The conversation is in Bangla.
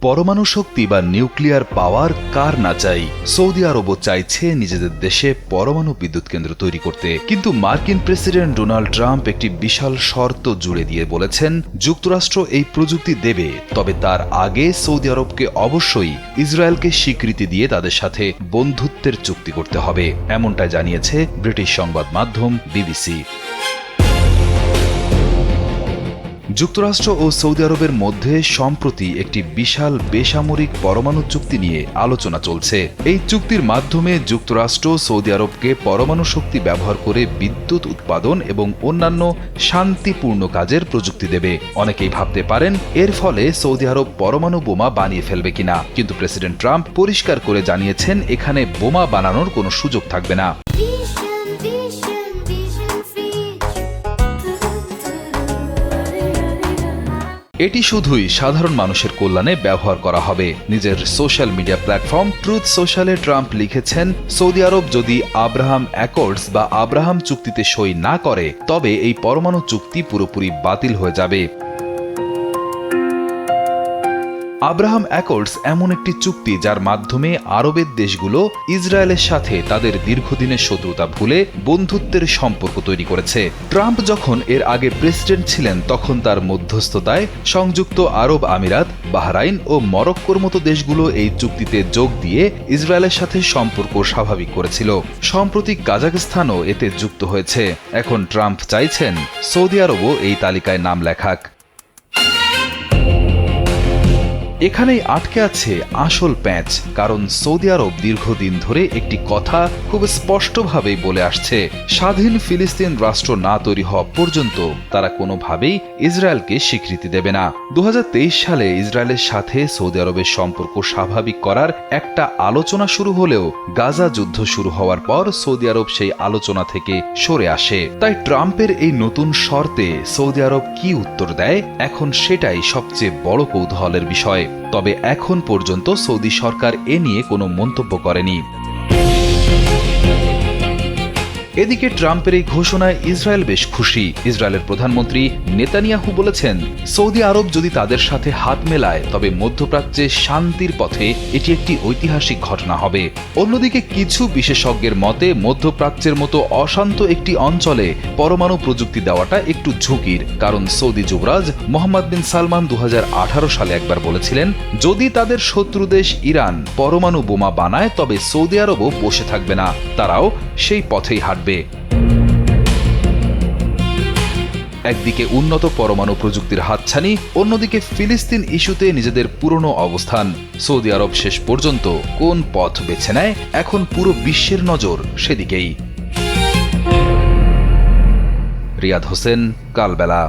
পরমাণু শক্তি বা নিউক্লিয়ার পাওয়ার কার না চাই। সৌদি আরবও চাইছে নিজেদের দেশে পরমাণু বিদ্যুৎ কেন্দ্র তৈরি করতে, কিন্তু মার্কিন প্রেসিডেন্ট ডোনাল্ড ট্রাম্প একটি বিশাল শর্ত জুড়ে দিয়ে বলেছেন যুক্তরাষ্ট্র এই প্রযুক্তি দেবে, তবে তার আগে সৌদি আরবকে অবশ্যই ইসরায়েলকে স্বীকৃতি দিয়ে তাদের সাথে বন্ধুত্বের চুক্তি করতে হবে, এমনটাই জানিয়েছে ব্রিটিশ সংবাদ মাধ্যম বিবিসি। যুক্তরাষ্ট্র ও সৌদি আরবের মধ্যে সম্প্রতি একটি বিশাল বেসামরিক পরমাণু চুক্তি নিয়ে আলোচনা চলছে। এই চুক্তির মাধ্যমে যুক্তরাষ্ট্র সৌদি আরবকে পরমাণু শক্তি ব্যবহার করে বিদ্যুৎ উৎপাদন এবং অন্যান্য শান্তিপূর্ণ কাজের প্রযুক্তি দেবে। অনেকেই ভাবতে পারেন এর ফলে সৌদি আরব পরমাণু বোমা বানিয়ে ফেলবে কিনা, কিন্তু প্রেসিডেন্ট ট্রাম্প পরিষ্কার করে জানিয়েছেন এখানে বোমা বানানোর কোনো সুযোগ থাকবে না। এটি শুধুই সাধারণ মানুষের কল্যাণে ব্যবহার করা হবে। নিজের সোশ্যাল মিডিয়া প্ল্যাটফর্ম ট্রুথ সোশ্যালে ট্রাম্প লিখেছেন, সৌদি আরব যদি আব্রাহাম অ্যাকর্ডস বা আব্রাহাম চুক্তিতে সই না করে তবে এই পরমাণু চুক্তি পুরোপুরি বাতিল হয়ে যাবে। আব্রাহাম অ্যাকর্ডস এমন একটি চুক্তি যার মাধ্যমে আরবের দেশগুলো ইসরায়েলের সাথে তাদের দীর্ঘদিনের শত্রুতা ভুলে বন্ধুত্বের সম্পর্ক তৈরি করেছে। ট্রাম্প যখন এর আগে প্রেসিডেন্ট ছিলেন তখন তার মধ্যস্থতায় সংযুক্ত আরব আমিরাত, বাহরাইন ও মরক্কোর মতো দেশগুলো এই চুক্তিতে যোগ দিয়ে ইসরায়েলের সাথে সম্পর্ক স্বাভাবিক করেছিল। সম্প্রতি কাজাখস্তানও এতে যুক্ত হয়েছে। এখন ট্রাম্প চাইছেন সৌদি আরবও এই তালিকায় নাম লেখাক। এখানেই আটকে আছে আসল প্যাঁচ, কারণ সৌদি আরব দীর্ঘদিন ধরে একটি কথা খুব স্পষ্টভাবেই বলে আসছে, স্বাধীন ফিলিস্তিন রাষ্ট্র না তৈরি হওয়া পর্যন্ত তারা কোনোভাবেই ইসরায়েলকে স্বীকৃতি দেবে না। 2023 সালে ইসরায়েলের সাথে সৌদি আরবের সম্পর্ক স্বাভাবিক করার একটা আলোচনা শুরু হলেও গাজা যুদ্ধ শুরু হওয়ার পর সৌদি আরব সেই আলোচনা থেকে সরে আসে। তাই ট্রাম্পের এই নতুন শর্তে সৌদি আরব কি উত্তর দেয়, এখন সেটাই সবচেয়ে বড় কৌতূহলের বিষয়। তবে এখন পর্যন্ত সৌদি সরকার এ নিয়ে কোনো মন্তব্য করেনি। এদিকে ট্রাম্পের এই ঘোষণায় ইসরায়েল বেশ খুশি। ইসরায়েলের প্রধানমন্ত্রী নেতানিয়াহু বলেছেন, সৌদি আরব যদি তাদের সাথে হাত মেলায় তবে মধ্যপ্রাচ্যে শান্তির পথে এটি একটি ঐতিহাসিক ঘটনা হবে। অন্যদিকে কিছু বিশেষজ্ঞের মতে মধ্যপ্রাচ্যের মতো অশান্ত একটি অঞ্চলে পরমাণু প্রযুক্তি দেওয়াটা একটু ঝুঁকির, কারণ সৌদি যুবরাজ মোহাম্মদ বিন সালমান 2018 সালে একবার বলেছিলেন, যদি তাদের শত্রু দেশ ইরান পরমাণু বোমা বানায় তবে সৌদি আরবও বসে থাকবে না, তারাও সেই পথেই হাঁটবে। একদিকে উন্নত পরমাণু প্রযুক্তির হাতছানি, অন্যদিকে ফিলিস্তিন ইস্যুতে নিজেদের পুরনো অবস্থান। সৌদি আরব শেষ পর্যন্ত কোন পথ বেছে নেয়, এখন পুরো বিশ্বের নজর সেদিকেই। রিয়াদ হোসেন, কালবেলা।